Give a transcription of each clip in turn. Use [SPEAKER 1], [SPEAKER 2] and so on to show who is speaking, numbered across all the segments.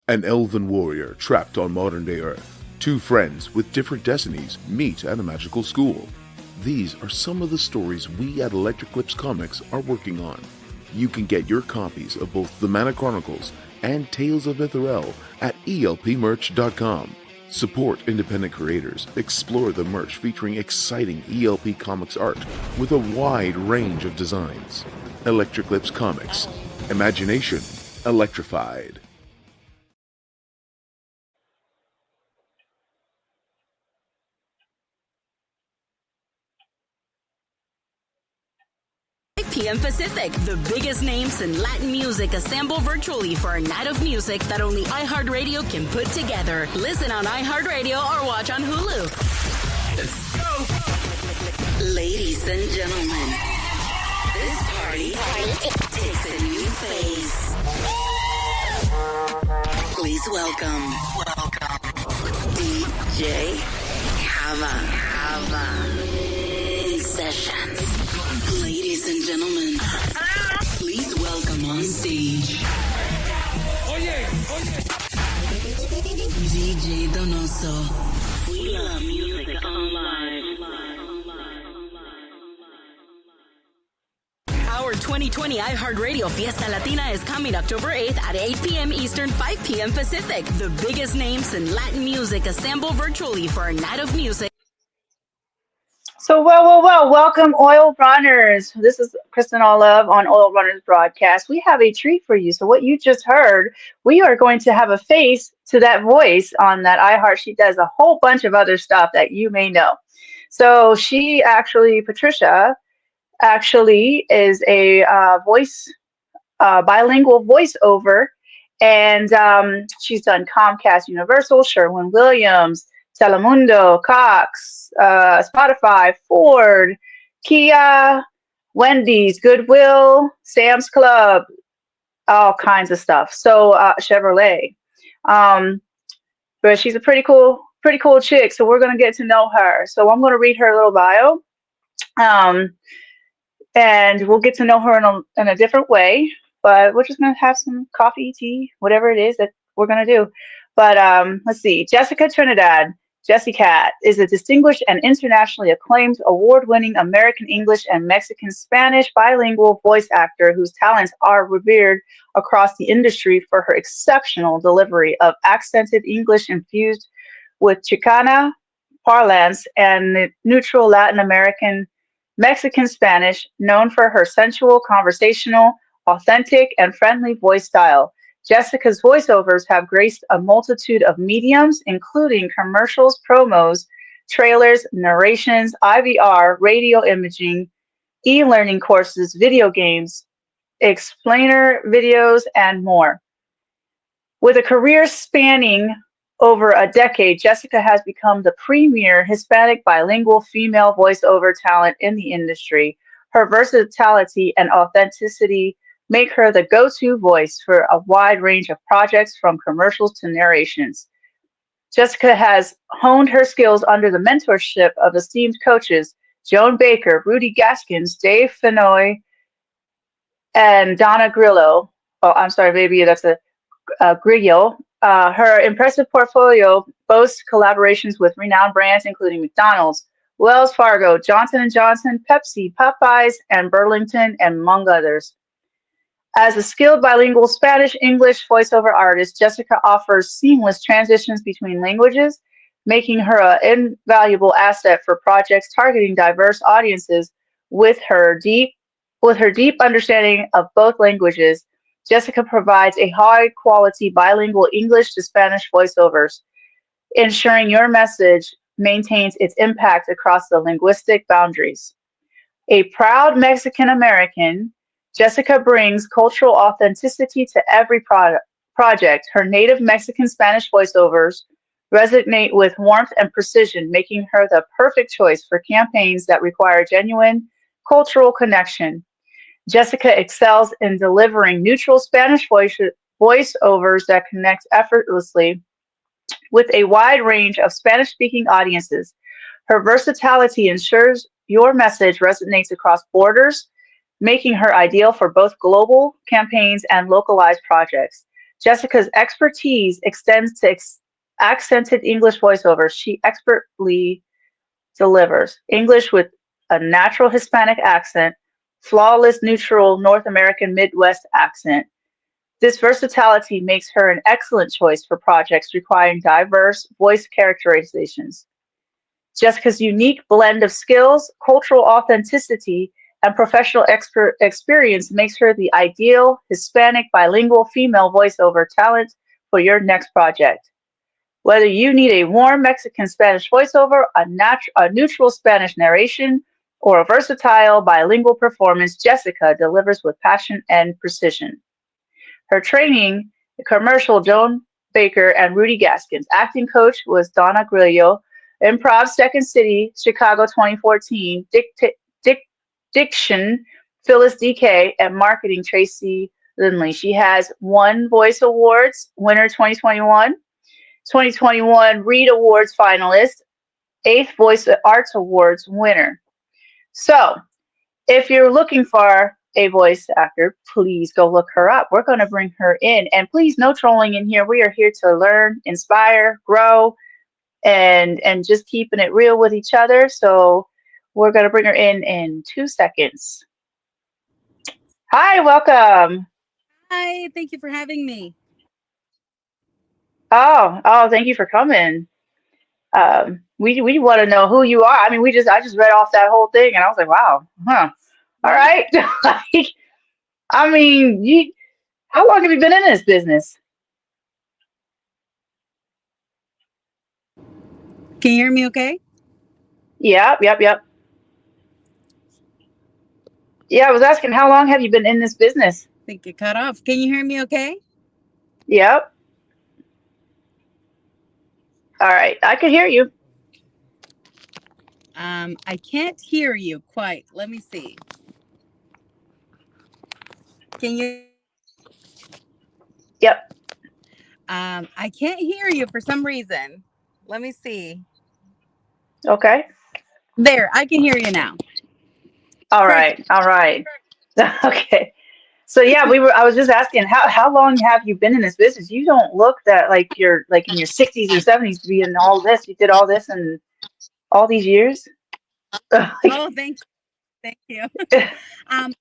[SPEAKER 1] An elven warrior trapped on modern-day Earth. Two friends with different destinies meet at a magical school. These are some of the stories we at Electric Lips Comics are working on. You can get your copies of both The Mana Chronicles and Tales of Mithril at elpmerch.com. Support independent creators. Explore the merch featuring exciting ELP Comics art with a wide range of designs. Electric Lips Comics. Imagination electrified.
[SPEAKER 2] PM Pacific. The biggest names in Latin music assemble virtually for a night of music that only iHeartRadio can put together. Listen on iHeartRadio or watch on Hulu. Let's go! Ladies and gentlemen, this party takes a new phase. Please welcome DJ Hava in session. Ladies and gentlemen, please welcome on stage DJ Donoso. We love music online. Our 2020 iHeartRadio Fiesta Latina is coming October 8th at 8 p.m. Eastern, 5 p.m. Pacific. The biggest names in Latin music assemble virtually for a night of music.
[SPEAKER 3] So, welcome, Oil Runners. This is Christinall Love on Oil Runners Broadcast. We have a treat for you. So what you just heard, we are going to have a face to that voice on that iHeart. She does a whole bunch of other stuff that you may know. So Patricia, actually is a bilingual voiceover. And she's done Comcast Universal, Sherwin-Williams, Telemundo, Cox, Spotify, Ford, Kia, Wendy's, Goodwill, Sam's Club, all kinds of stuff. So Chevrolet. But she's a pretty cool chick. So we're going to get to know her. So I'm going to read her little bio. And we'll get to know her in a different way. But we're just going to have some coffee, tea, whatever it is that we're going to do. But let's see. Jessica Trinidad. Jessicat is a distinguished and internationally acclaimed award-winning American English and Mexican Spanish bilingual voice actor whose talents are revered across the industry for her exceptional delivery of accented English infused with Chicana parlance and neutral Latin American Mexican Spanish, known for her sensual, conversational, authentic, and friendly voice style. Jessica's voiceovers have graced a multitude of mediums, including commercials, promos, trailers, narrations, IVR, radio imaging, e-learning courses, video games, explainer videos, and more. With a career spanning over a decade, Jessica has become the premier Hispanic bilingual female voiceover talent in the industry. Her versatility and authenticity make her the go-to voice for a wide range of projects, from commercials to narrations. Jessica has honed her skills under the mentorship of esteemed coaches Joan Baker, Rudy Gaskins, Dave Fenoy, and Donna Grillo. Oh, I'm sorry, maybe that's a Grillo. Her impressive portfolio boasts collaborations with renowned brands including McDonald's, Wells Fargo, Johnson & Johnson, Pepsi, Popeyes, and Burlington, and among others. As a skilled bilingual Spanish-English voiceover artist, Jessica offers seamless transitions between languages, making her an invaluable asset for projects targeting diverse audiences. With her deep understanding of both languages, Jessica provides a high-quality bilingual English to Spanish voiceovers, ensuring your message maintains its impact across the linguistic boundaries. A proud Mexican-American, Jessica brings cultural authenticity to every project. Her native Mexican Spanish voiceovers resonate with warmth and precision, making her the perfect choice for campaigns that require genuine cultural connection. Jessica excels in delivering neutral Spanish voiceovers that connect effortlessly with a wide range of Spanish-speaking audiences. Her versatility ensures your message resonates across borders, making her ideal for both global campaigns and localized projects. Jessica's expertise extends to accented English voiceover. She expertly delivers English with a natural Hispanic accent, flawless neutral North American Midwest accent. This versatility makes her an excellent choice for projects requiring diverse voice characterizations. Jessica's unique blend of skills, cultural authenticity, and professional experience makes her the ideal Hispanic bilingual female voiceover talent for your next project. Whether you need a warm Mexican Spanish voiceover, a neutral Spanish narration, or a versatile bilingual performance, Jessica delivers with passion and precision. Her training, the commercial Joan Baker and Rudy Gaskins. Acting coach was Donna Grillo. Improv Second City, Chicago 2014. Diction, Phyllis DK. And marketing, Tracy Lindley. She has won Voice Awards, winner 2021. 2021 Reed Awards finalist, 8th Voice Arts Awards winner. So, if you're looking for a voice actor, please go look her up. We're going to bring her in. And please, no trolling in here. We are here to learn, inspire, grow, and just keeping it real with each other. So we're going to bring her in 2 seconds. Hi, welcome.
[SPEAKER 4] Hi, thank you for having me.
[SPEAKER 3] Oh, thank you for coming. We want to know who you are. I mean, I just read off that whole thing and I was like, wow, huh. All
[SPEAKER 4] Right.
[SPEAKER 3] right. Like, I mean, how long have you been in this business?
[SPEAKER 4] Can you hear me okay?
[SPEAKER 3] Yep. Yeah, I was asking how long have you been in this business?
[SPEAKER 4] I think it cut off. Can you hear me okay?
[SPEAKER 3] Yep. All right. I could hear you.
[SPEAKER 4] I can't hear you quite. Let me see. Can you hear me now?
[SPEAKER 3] Yep.
[SPEAKER 4] I can't hear you for some reason. Let me see.
[SPEAKER 3] Okay.
[SPEAKER 4] There, I can hear you now.
[SPEAKER 3] All
[SPEAKER 4] Perfect.
[SPEAKER 3] right. All right. Okay. So yeah, I was just asking how long have you been in this business? You don't look that like you're like in your 60s or 70s to be in all this. You did all this in all these years? Like,
[SPEAKER 4] Oh, thank you. I've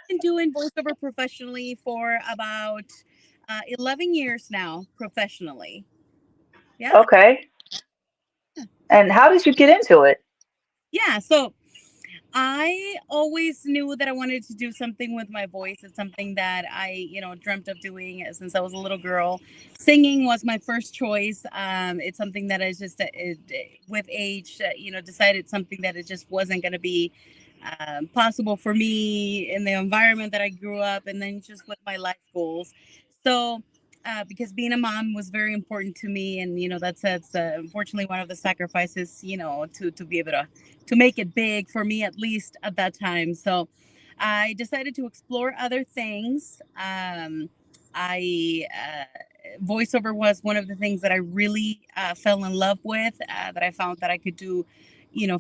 [SPEAKER 4] been doing voiceover professionally for about 11 years now, professionally. Yeah.
[SPEAKER 3] okay. And how did you get into it?
[SPEAKER 4] Yeah. So I always knew that I wanted to do something with my voice. It's something that I dreamt of doing since I was a little girl. Singing was my first choice. It's something that I just, with age, decided something that it just wasn't going to be possible for me in the environment that I grew up, and then just with my life goals. So, because being a mom was very important to me, and that's unfortunately one of the sacrifices, to be able to make it big for me, at least at that time. So, I decided to explore other things. I Voiceover was one of the things that I really fell in love with. That I found that I could do,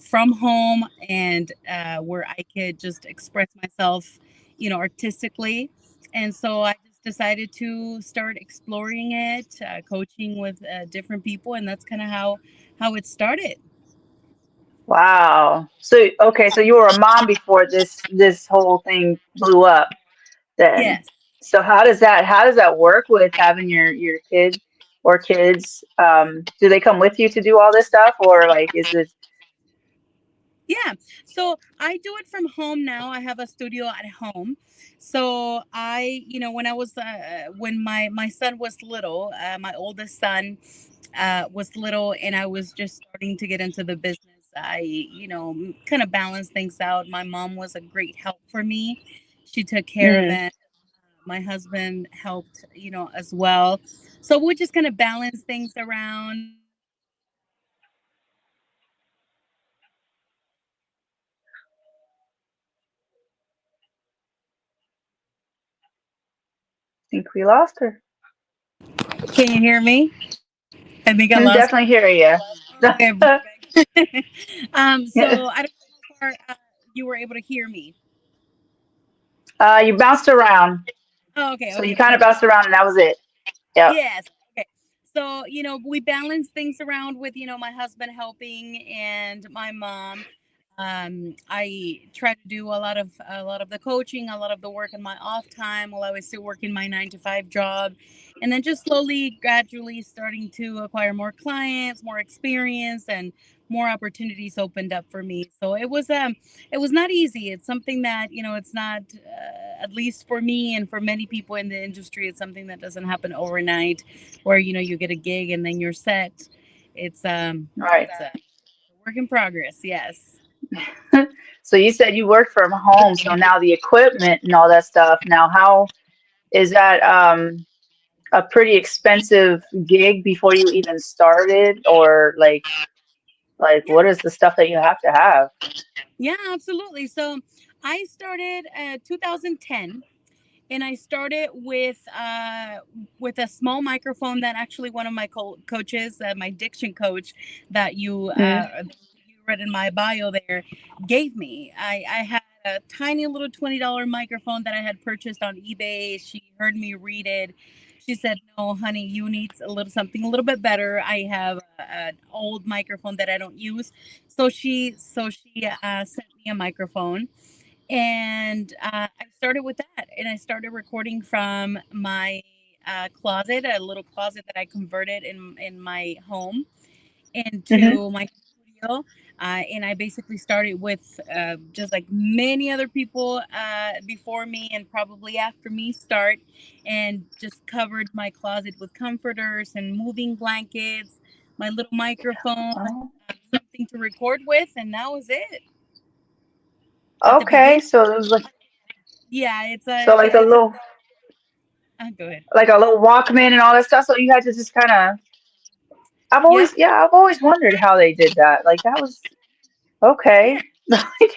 [SPEAKER 4] from home, and where I could just express myself, artistically. And so I just decided to start exploring it, coaching with different people, and that's kind of how it started.
[SPEAKER 3] Wow. So okay, so you were a mom before this whole thing blew up then.
[SPEAKER 4] Yes.
[SPEAKER 3] So how does that work with having your kid or kids? Do they come with you to do all this stuff or like is it
[SPEAKER 4] Yeah. So I do it from home now. I have a studio at home. So when I was, when my son was little, my oldest son was little, and I was just starting to get into the business. I, kind of balanced things out. My mom was a great help for me. She took care of
[SPEAKER 3] mm,
[SPEAKER 4] it. My husband helped, as well. So we just kind of balance things around.
[SPEAKER 3] think we lost her?
[SPEAKER 4] Can you hear me? I think I
[SPEAKER 3] Can
[SPEAKER 4] lost.
[SPEAKER 3] definitely hear you.
[SPEAKER 4] Okay, perfect. So I don't know how far you were able to hear me.
[SPEAKER 3] You bounced around.
[SPEAKER 4] Oh, okay,
[SPEAKER 3] So you
[SPEAKER 4] okay,
[SPEAKER 3] kind of
[SPEAKER 4] perfect.
[SPEAKER 3] bounced around and that was it. Yep.
[SPEAKER 4] Yes. Okay. So, we balance things around with, my husband helping and my mom. I try to do a lot of the coaching, a lot of the work in my off time while I was still working my 9 to 5 job, and then just slowly, gradually starting to acquire more clients, more experience, and more opportunities opened up for me. So it was not easy. It's something that it's not, at least for me and for many people in the industry, it's something that doesn't happen overnight, where you get a gig and then you're set.
[SPEAKER 3] Right.
[SPEAKER 4] It's a work in progress. Yes.
[SPEAKER 3] So you said you work from home, so now the equipment and all that stuff. Now, how is that a pretty expensive gig before you even started, or like
[SPEAKER 4] Yeah.
[SPEAKER 3] what is the stuff that you have to have?
[SPEAKER 4] Yeah, absolutely. So I started 2010, and I started with a small microphone that actually one of my coaches, my diction coach, that
[SPEAKER 3] Mm.
[SPEAKER 4] you read in my bio there, gave me. I had a tiny little $20 microphone that I had purchased on eBay. She heard me read it. She said, "No, honey, you need something a little bit better. I have an old microphone that I don't use." So she sent me a microphone, and I started with that, and I started recording from my closet, a little closet that I converted in my home
[SPEAKER 3] Hmm.
[SPEAKER 4] into my studio. And I basically started with, just like many other people before me and probably after me start, and just covered my closet with comforters and moving blankets, my little microphone,
[SPEAKER 3] Oh,
[SPEAKER 4] something to record with, and that was it at the
[SPEAKER 3] okay.
[SPEAKER 4] beginning.
[SPEAKER 3] So it was
[SPEAKER 4] Yeah,
[SPEAKER 3] so like a little
[SPEAKER 4] go ahead.
[SPEAKER 3] like a little Walkman and all that stuff. So you had to just kind of.
[SPEAKER 4] Yeah.
[SPEAKER 3] I've always wondered how they did that. Like that was
[SPEAKER 4] Yeah,
[SPEAKER 3] okay. Like,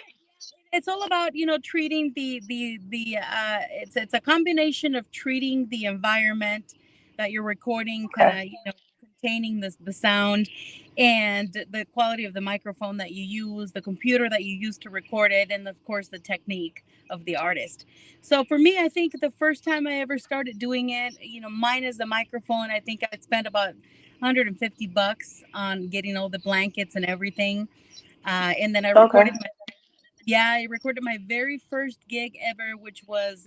[SPEAKER 4] it's all about treating it's a combination of treating the environment that you're recording, kind
[SPEAKER 3] okay.
[SPEAKER 4] of containing the sound, and the quality of the microphone that you use, the computer that you use to record it, and of course the technique of the artist. So for me, I think the first time I ever started doing it, mine is the microphone. I think I spent about $150 on getting all the blankets and everything, and then I
[SPEAKER 3] Okay.
[SPEAKER 4] recorded yeah, I recorded my very first gig ever, which was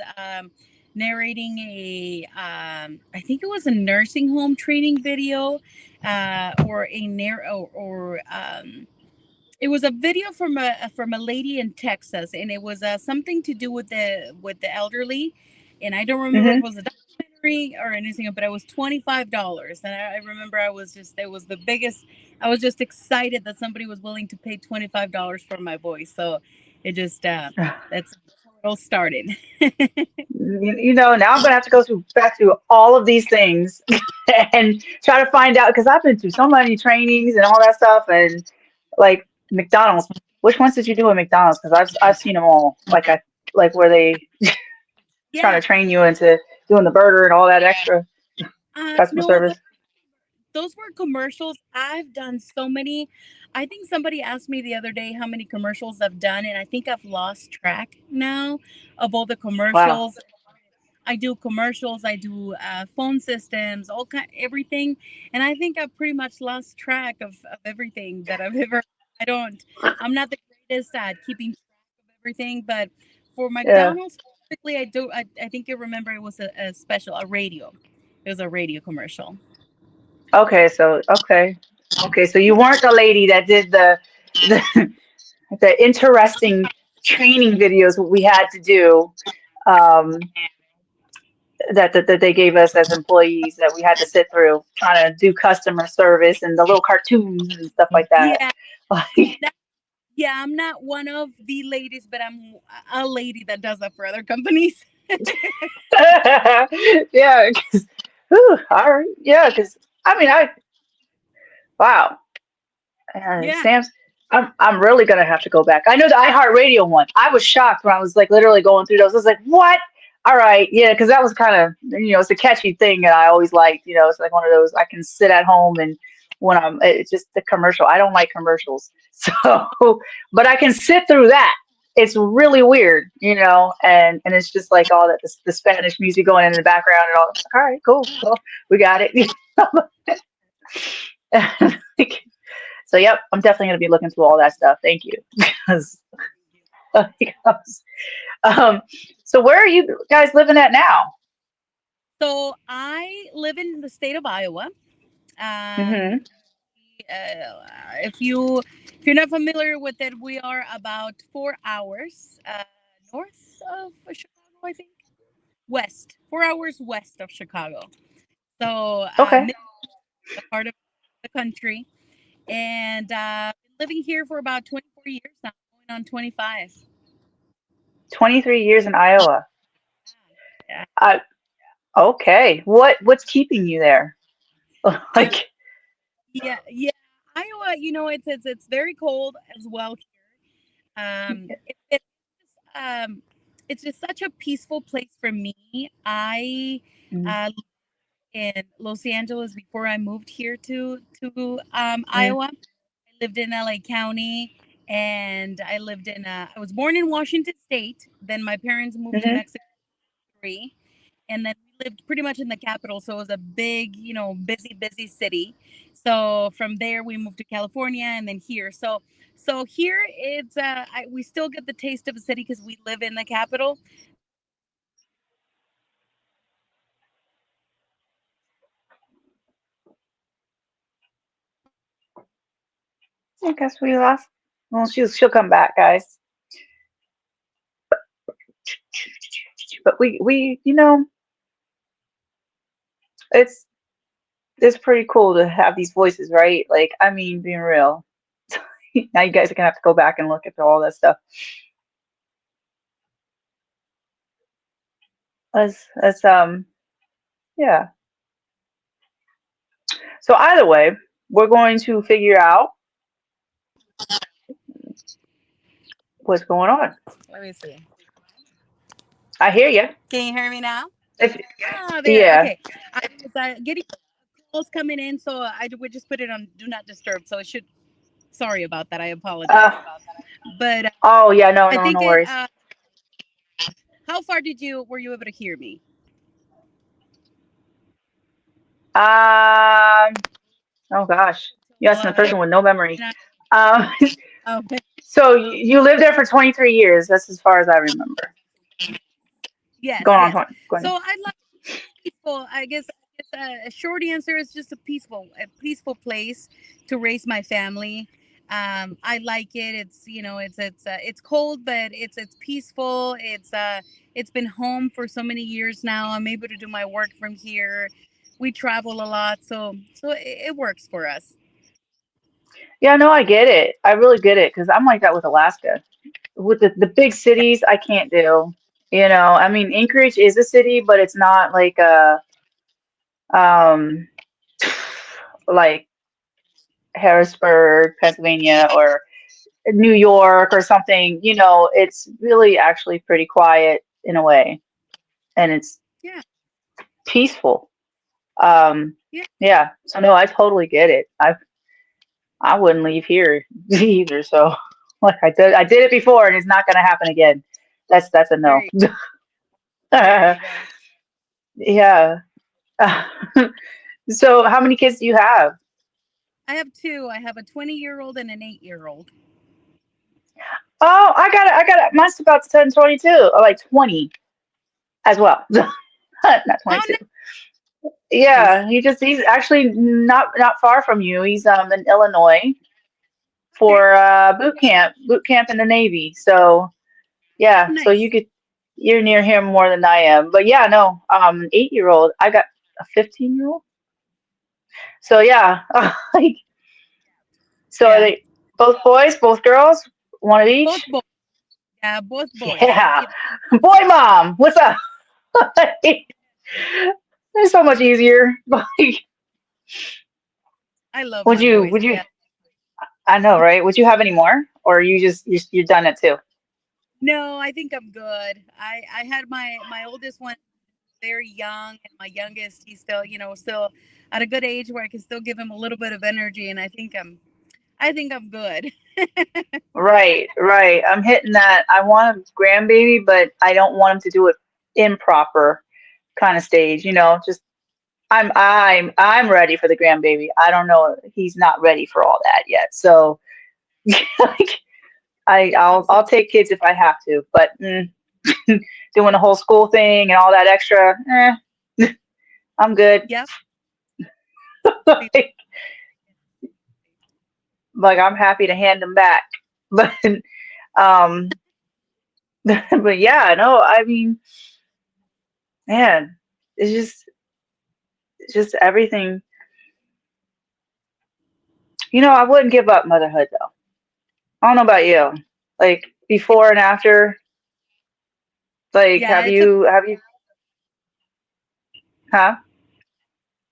[SPEAKER 4] narrating I think it was a nursing home training video, or a it was a video from a lady in Texas, and it was something to do with the elderly, and I don't remember if it
[SPEAKER 3] Hmm.
[SPEAKER 4] was a documentary or anything, but it was $25, and I remember I was just it was the biggest. I was just excited that somebody was willing to pay $25 for my voice, so it just that's how it all started.
[SPEAKER 3] Now I'm gonna have to go through back through all of these things and try to find out because I've been through so many trainings and all that stuff and like McDonald's. Which ones did you do at McDonald's? Because I've seen them all. Like where they trying
[SPEAKER 4] Yeah,
[SPEAKER 3] to train you into doing the burger and all that extra customer
[SPEAKER 4] no,
[SPEAKER 3] service.
[SPEAKER 4] those were commercials. I've done so many. I think somebody asked me the other day how many commercials I've done, and I think I've lost track now of all the
[SPEAKER 3] Wow.
[SPEAKER 4] commercials. I do commercials, I do phone systems, everything, and I think I've pretty much lost track of everything that I've ever. I don't. I'm not the greatest at keeping track of everything, but for
[SPEAKER 3] Yeah.
[SPEAKER 4] McDonald's specifically, I do. I think you remember it was a special, a radio. It was a radio commercial.
[SPEAKER 3] Okay. Okay. So you weren't the lady that did the the interesting training videos we had to do. Um, that they gave us as employees that we had to sit through trying to do customer service and the little cartoons and stuff like that.
[SPEAKER 4] Yeah,
[SPEAKER 3] Like,
[SPEAKER 4] that, yeah. I'm not one of the ladies, but I'm a lady that does that for other companies.
[SPEAKER 3] yeah, 'cause, all right, yeah, because I mean, wow,
[SPEAKER 4] Yeah.
[SPEAKER 3] Sam's. I'm really gonna have to go back. I know the iHeartRadio one. I was shocked when I was like literally going through those. I was like, what? All right, yeah, because that was kind of it's a catchy thing, and I always liked. It's like one of those I can sit at home and when it's just the commercial. I don't like commercials, so but I can sit through that. it's really weird, and it's just like all that the Spanish music going in the background and all. It's like, all right, cool, cool, we got it. So, yep, I'm definitely gonna be looking through all that stuff. Thank you, because, um, so where are you guys living at now?
[SPEAKER 4] So I live in the state of Iowa. Um,
[SPEAKER 3] Hmm.
[SPEAKER 4] if you're not familiar with it, we are about 4 hours north of Chicago, I think. West, 4 hours west of Chicago. So
[SPEAKER 3] Okay,
[SPEAKER 4] the part of the country, and been living here for about 24 years now, going on 25.
[SPEAKER 3] 23 years in Iowa.
[SPEAKER 4] Yeah.
[SPEAKER 3] Uh, okay, what's keeping you there?
[SPEAKER 4] I
[SPEAKER 3] Like,
[SPEAKER 4] Yeah, yeah. Iowa, it's very cold as well here. It's just such a peaceful place for me. I
[SPEAKER 3] mm,
[SPEAKER 4] lived in Los Angeles before I moved here to
[SPEAKER 3] mm,
[SPEAKER 4] Iowa. I lived in LA County, and I was born in Washington State. Then my parents moved to
[SPEAKER 3] mhm.
[SPEAKER 4] Mexico City, and then we lived pretty much in the capital, so it was a big, busy city. So from there we moved to California, and then here. So here we still get the taste of a city because we live in the capital.
[SPEAKER 3] I guess we lost. Well, she'll come back, guys. But we it's it's pretty cool to have these voices, right? Like, I mean, being real. Now you guys are gonna have to go back and look at all that stuff. As yeah. So either way, we're going to figure out what's going on.
[SPEAKER 4] Let me see.
[SPEAKER 3] I hear you.
[SPEAKER 4] Can you hear me now?
[SPEAKER 3] If
[SPEAKER 4] Oh, there.
[SPEAKER 3] yeah.
[SPEAKER 4] Okay. I was getting calls coming in, so I would just put it on do not disturb. So it should. Sorry about that. I apologize.
[SPEAKER 3] Uh.
[SPEAKER 4] But
[SPEAKER 3] Oh yeah. No.
[SPEAKER 4] I
[SPEAKER 3] No.
[SPEAKER 4] think
[SPEAKER 3] No
[SPEAKER 4] it.
[SPEAKER 3] worries.
[SPEAKER 4] How far were you able to hear me?
[SPEAKER 3] Um. Oh gosh. You
[SPEAKER 4] Till,
[SPEAKER 3] asking the person with no memory.
[SPEAKER 4] and
[SPEAKER 3] Um.
[SPEAKER 4] okay.
[SPEAKER 3] So you lived there for 23 years. That's as far as I remember.
[SPEAKER 4] Yes,
[SPEAKER 3] Going on
[SPEAKER 4] yes.
[SPEAKER 3] 20. Going.
[SPEAKER 4] So I like peaceful. I guess a short answer is just a peaceful place to raise my family. I like it. It's cold, but it's peaceful. It's been home for so many years now. I'm able to do my work from here. We travel a lot, so it works for us.
[SPEAKER 3] Yeah. No, I get it. I really get it because I'm like that with Alaska. With the big cities, I can't do. I mean, Anchorage is a city, but it's not like a um like Harrisburg, Pennsylvania, or New York or something. It's really actually pretty quiet in a way, and it's
[SPEAKER 4] Yeah,
[SPEAKER 3] peaceful.
[SPEAKER 4] yeah,
[SPEAKER 3] Yeah. So no, I totally get it. I wouldn't leave here either. So like I did it before, and it's not going to happen again. That's a
[SPEAKER 4] there
[SPEAKER 3] no.
[SPEAKER 4] you there you go.
[SPEAKER 3] Yeah. So how many kids do you have?
[SPEAKER 4] I have two. I have a 20-year-old and an 8-year-old.
[SPEAKER 3] Oh, I got it. Mine's about to turn 22, or like 20 as well. Not
[SPEAKER 4] How
[SPEAKER 3] 22. Yeah,
[SPEAKER 4] nice.
[SPEAKER 3] he's actually not far from you. He's in Illinois
[SPEAKER 4] Okay.
[SPEAKER 3] for boot camp in the Navy. So
[SPEAKER 4] Oh,
[SPEAKER 3] yeah, so
[SPEAKER 4] nice.
[SPEAKER 3] you're near him more than I am. But yeah, no, 8-year-old. I got a 15-year-old. So yeah, like, so are
[SPEAKER 4] Yeah.
[SPEAKER 3] they both boys, both girls, one of
[SPEAKER 4] Both
[SPEAKER 3] each?
[SPEAKER 4] boys. Yeah, both boys. I
[SPEAKER 3] Yeah,
[SPEAKER 4] keep.
[SPEAKER 3] boy, mom, what's up? It's so much easier. Like,
[SPEAKER 4] I love
[SPEAKER 3] would
[SPEAKER 4] my
[SPEAKER 3] you?
[SPEAKER 4] boys.
[SPEAKER 3] Would you?
[SPEAKER 4] Yeah.
[SPEAKER 3] I know, right? Would you have any more, or are you just you're done at two?
[SPEAKER 4] No, I think I'm good. I had my oldest one very young, and my youngest, he's still at a good age where I can still give him a little bit of energy, and I think I'm good.
[SPEAKER 3] Right, right. I'm hitting that. I want a grandbaby, but I don't want him to do it improper kind of stage. Just I'm ready for the grandbaby. I don't know. He's not ready for all that yet. So like I'll
[SPEAKER 4] Absolutely.
[SPEAKER 3] take kids if I have to, but doing the whole school thing and all that extra, I'm good.
[SPEAKER 4] Yep.
[SPEAKER 3] like, like I'm happy to hand them back. But um but yeah, no, I mean, man, it's just everything. I wouldn't give up motherhood though. I don't know about you. Like before and after, like
[SPEAKER 4] Yeah,
[SPEAKER 3] have you huh?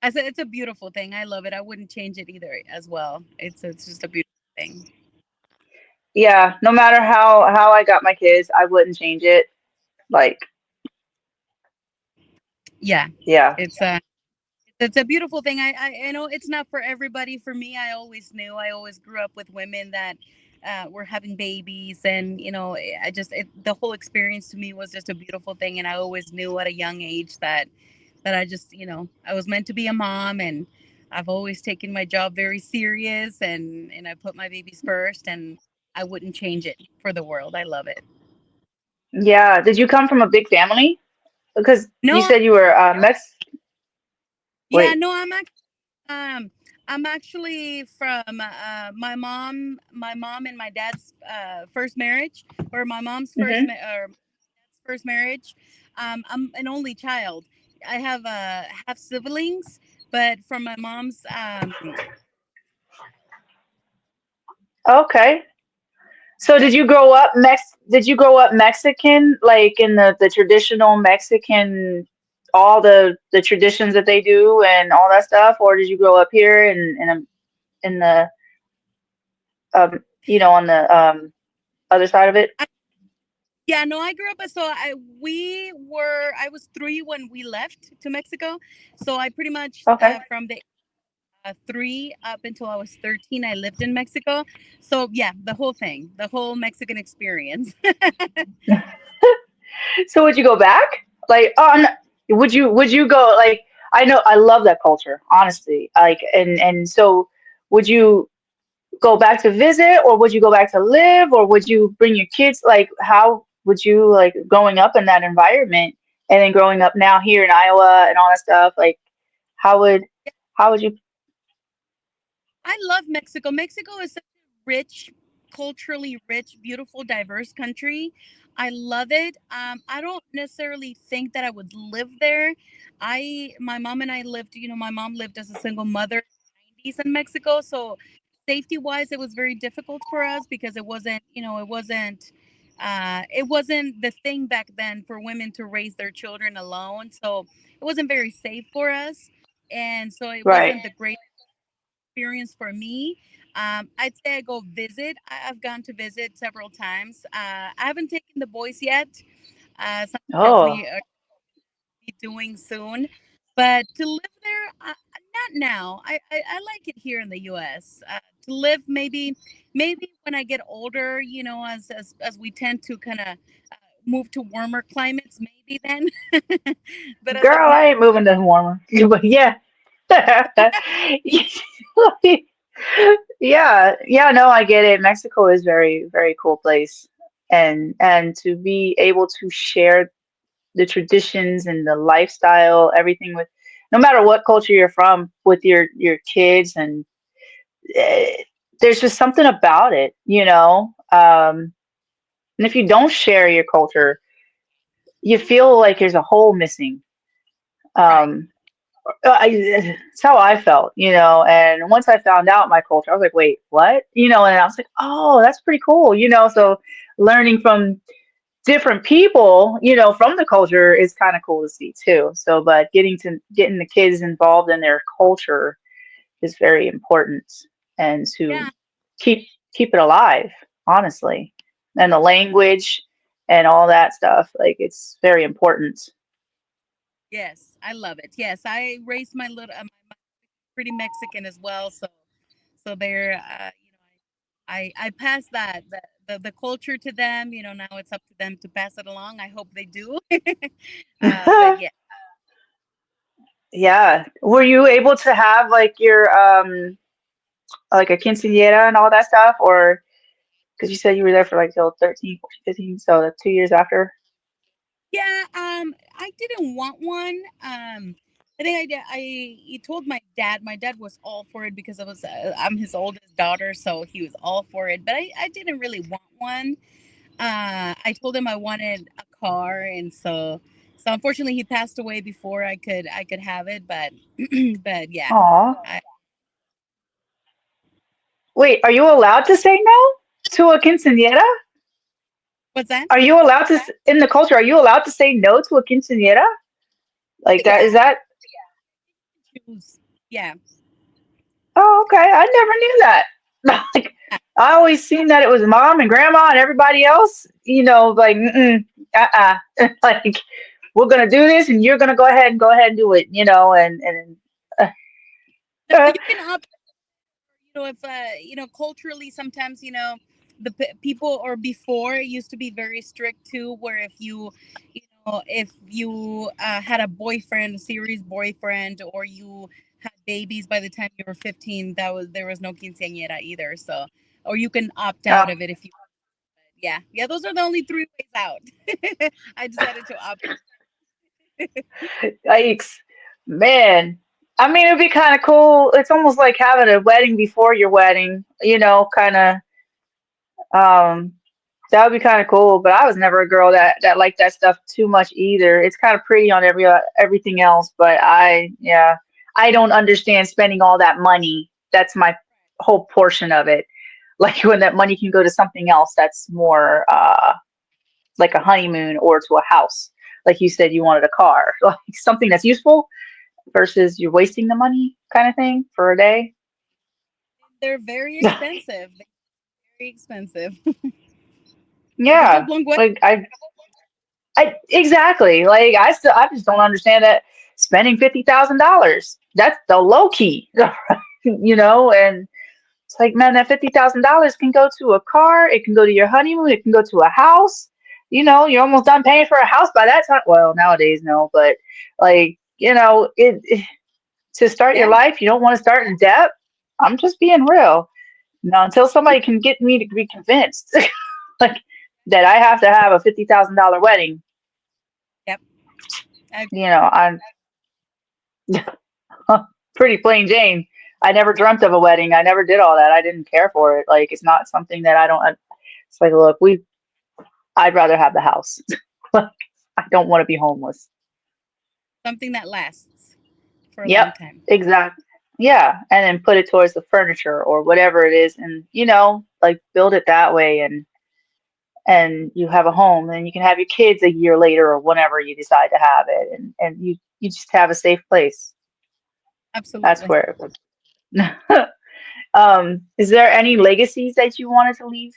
[SPEAKER 4] I said it's a beautiful thing. I love it. I wouldn't change it either as well. It's just a beautiful thing.
[SPEAKER 3] Yeah, no matter how I got my kids, I wouldn't change it. Like,
[SPEAKER 4] Yeah.
[SPEAKER 3] yeah.
[SPEAKER 4] It's a beautiful thing. I know it's not for everybody. For me, I always knew. I always grew up with women that were having babies, and the whole experience to me was just a beautiful thing. And I always knew at a young age that I just I was meant to be a mom, and I've always taken my job very serious, and I put my babies first, and I wouldn't change it for the world. I love it.
[SPEAKER 3] Yeah. Did you come from a big family? Because you
[SPEAKER 4] No,
[SPEAKER 3] said you were
[SPEAKER 4] yeah,
[SPEAKER 3] wait.
[SPEAKER 4] no, Um, I'm actually from my mom and my dad's first marriage, or my mom's
[SPEAKER 3] Hmm.
[SPEAKER 4] or first marriage. I'm an only child. I have siblings, but from my mom's.
[SPEAKER 3] Okay. So did you grow up Mexican, like in the traditional Mexican, all the traditions that they do and all that stuff, or did you grow up here in the on the other side of it?
[SPEAKER 4] I, yeah, no, I grew up. So I was 3 when we left to Mexico. So I pretty much
[SPEAKER 3] Okay.
[SPEAKER 4] from the 3 up until I was 13, I lived in Mexico. So yeah, the whole thing, the whole Mexican experience.
[SPEAKER 3] So would you go back? Like, would you go like I know I love that culture, honestly. Like and so would you go back to visit or would you go back to live or would you bring your kids? Like how would you like growing up in that environment and then growing up now here in Iowa and all that stuff, like how would how would you
[SPEAKER 4] I love Mexico. Mexico is such a rich, culturally rich, beautiful, diverse country. I love it. I don't necessarily think that I would live there. My mom and I lived. My mom lived as a single mother in the 90s in Mexico, so safety wise, it was very difficult for us because it wasn't the thing back then for women to raise their children alone. So it wasn't very safe for us, and so it
[SPEAKER 3] right.
[SPEAKER 4] wasn't the great experience for me. I'd say I go visit. I've gone to visit several times. I haven't taken the boys yet. Something that
[SPEAKER 3] Oh,
[SPEAKER 4] we are be doing soon. But to live there, not now. I like it here in the U.S. To live maybe when I get older, as we tend to kind of move to warmer climates, maybe then. But as of
[SPEAKER 3] girl,
[SPEAKER 4] now,
[SPEAKER 3] I ain't moving to warmer. But yeah. Yeah, yeah, no, I get it. Mexico is very, very cool place. And to be able to share the traditions and the lifestyle, everything with no matter what culture you're from, with your kids and eh, there's just something about it. And if you don't share your culture, you feel like there's a hole missing.
[SPEAKER 4] right?
[SPEAKER 3] Um, it's how I felt. And once I found out my culture, I was like, wait, what? And I was like, oh, that's pretty cool. So learning from different people from the culture is kind of cool to see too. So, but getting the kids involved in their culture is very important and to
[SPEAKER 4] Yeah.
[SPEAKER 3] keep keep it alive, honestly. And the language and all that stuff, like it's very important.
[SPEAKER 4] Yes, I love it. Yes, I raised my pretty Mexican as well. So they're I passed that the culture to them. Now it's up to them to pass it along. I hope they do. But yeah.
[SPEAKER 3] Yeah. Were you able to have like your like a quinceañera and all that stuff, or because you said you were there for like till 13, 14, 15, so that's 2 years after.
[SPEAKER 4] Yeah, I didn't want one. I think I did. He told my dad. My dad was all for it because I'm his oldest daughter, so he was all for it. But I didn't really want one. I told him I wanted a car, and so unfortunately he passed away before I could have it. But but yeah,
[SPEAKER 3] Aw.
[SPEAKER 4] I,
[SPEAKER 3] Wait, are you allowed to say no to a quinceañera?
[SPEAKER 4] what's that?
[SPEAKER 3] Are you allowed to, in the culture, are you allowed to say no to a quinceañera? Like that, is
[SPEAKER 4] Yeah,
[SPEAKER 3] that?
[SPEAKER 4] choose. Yeah,
[SPEAKER 3] Oh, okay. I never knew that. Like, I always seen that it was mom and grandma and everybody else, like, like, we're gonna do this and you're gonna go ahead and do it, and
[SPEAKER 4] no, you can opt. If culturally sometimes people or before it used to be very strict too, where if you had a boyfriend, a serious boyfriend, or you had babies by the time you were 15, there was no quinceañera either. So, or you can opt
[SPEAKER 3] oh,
[SPEAKER 4] out of it if you. Yeah, those are the only three ways out. I decided to opt.
[SPEAKER 3] yikes, man. I mean, it'd be kind of cool. It's almost like having a wedding before your wedding, kind of. Um, that would be kind of cool. But I was never a girl that liked that stuff too much either. It's kind of pretty on everything else, but yeah, I don't understand spending all that money. That's my whole portion of it. Like when that money can go to something else that's more like a honeymoon or to a house. Like you said, you wanted a car, like something that's useful versus you're wasting the money kind of thing for a day.
[SPEAKER 4] They're very expensive. They're very expensive. A full
[SPEAKER 3] Yeah,
[SPEAKER 4] blown wedding.
[SPEAKER 3] like I exactly. Like I just don't understand that spending $50,000. That's the low key, and it's like, man, that $50,000 can go to a car, it can go to your honeymoon, it can go to a house. You're almost done paying for a house by that time. Well, nowadays, no, but like, to start your
[SPEAKER 4] Yeah,
[SPEAKER 3] life, you don't want to start in debt. I'm just being real. No, until somebody can get me to be convinced, like that I have to have a $50,000 wedding.
[SPEAKER 4] yep. I
[SPEAKER 3] I'm pretty plain Jane. I never dreamt of a wedding. I never did all that. I didn't care for it. Like it's not something that I don't. It's like, look, I'd rather have the house. Like I don't want to be homeless.
[SPEAKER 4] something that lasts for a
[SPEAKER 3] Yep,
[SPEAKER 4] long time.
[SPEAKER 3] exactly. Yeah, and then put it towards the furniture or whatever it is, and like build it that way, and you have a home, and you can have your kids a year later or whenever you decide to have it, and you just have a safe place. That's
[SPEAKER 4] Absolutely.
[SPEAKER 3] where. Is there any legacies that you wanted to leave?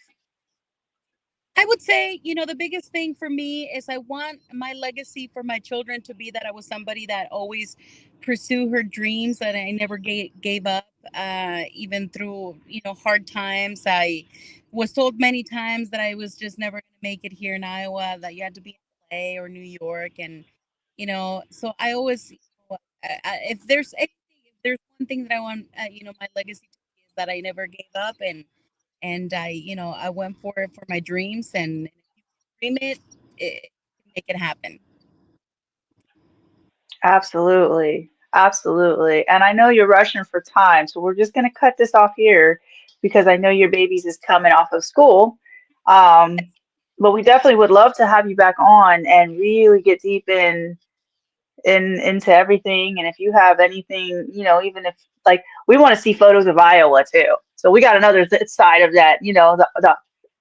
[SPEAKER 4] I would say, the biggest thing for me is I want my legacy for my children to be that I was somebody that always pursue her dreams, that I never gave up, even through, hard times. I was told many times that I was just never going to make it here in Iowa, that you had to be in LA or New York. And, so I always, if there's one thing that I want, my legacy to be is that I never gave up, and I went for it, for my dreams, and if you dream it, you can make it happen.
[SPEAKER 3] Absolutely. Absolutely. And I know you're rushing for time, so we're just going to cut this off here because I know your babies is coming off of school. Um, but we definitely would love to have you back on and really get deep into everything. And if you have anything, even if like we want to see photos of Iowa too. So we got another side of that,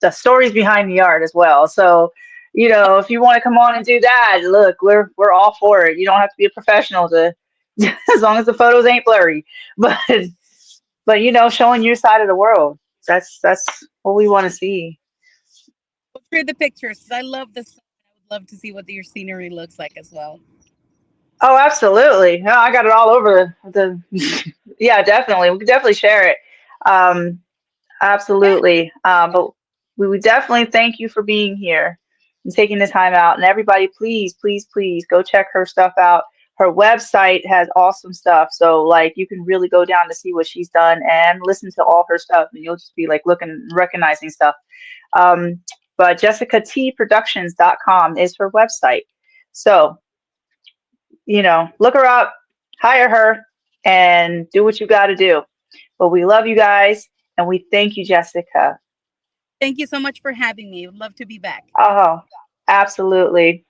[SPEAKER 3] the stories behind the art as well. So, if you want to come on and do that, look, we're all for it. You don't have to be a professional to as long as the photos ain't blurry. But showing your side of the world. That's what we want to see.
[SPEAKER 4] We'll trade the pictures because I love this. I would love to see what your scenery looks like as well.
[SPEAKER 3] Oh, absolutely. No, I got it all over the yeah, definitely. We could definitely share it. Um,
[SPEAKER 4] Yeah.
[SPEAKER 3] Absolutely. But we would definitely thank you for being here and taking the time out. And everybody, please, please, please go check her stuff out. Her website has awesome stuff. So like you can really go down to see what she's done and listen to all her stuff, and you'll just be like looking, recognizing stuff. Um, but JessicaTProductions.com is her website. So, look her up, hire her, and do what you got to do. But we love you guys, and we thank you, Jessica.
[SPEAKER 4] Thank you so much for having me. Would love to be back.
[SPEAKER 3] Oh, absolutely.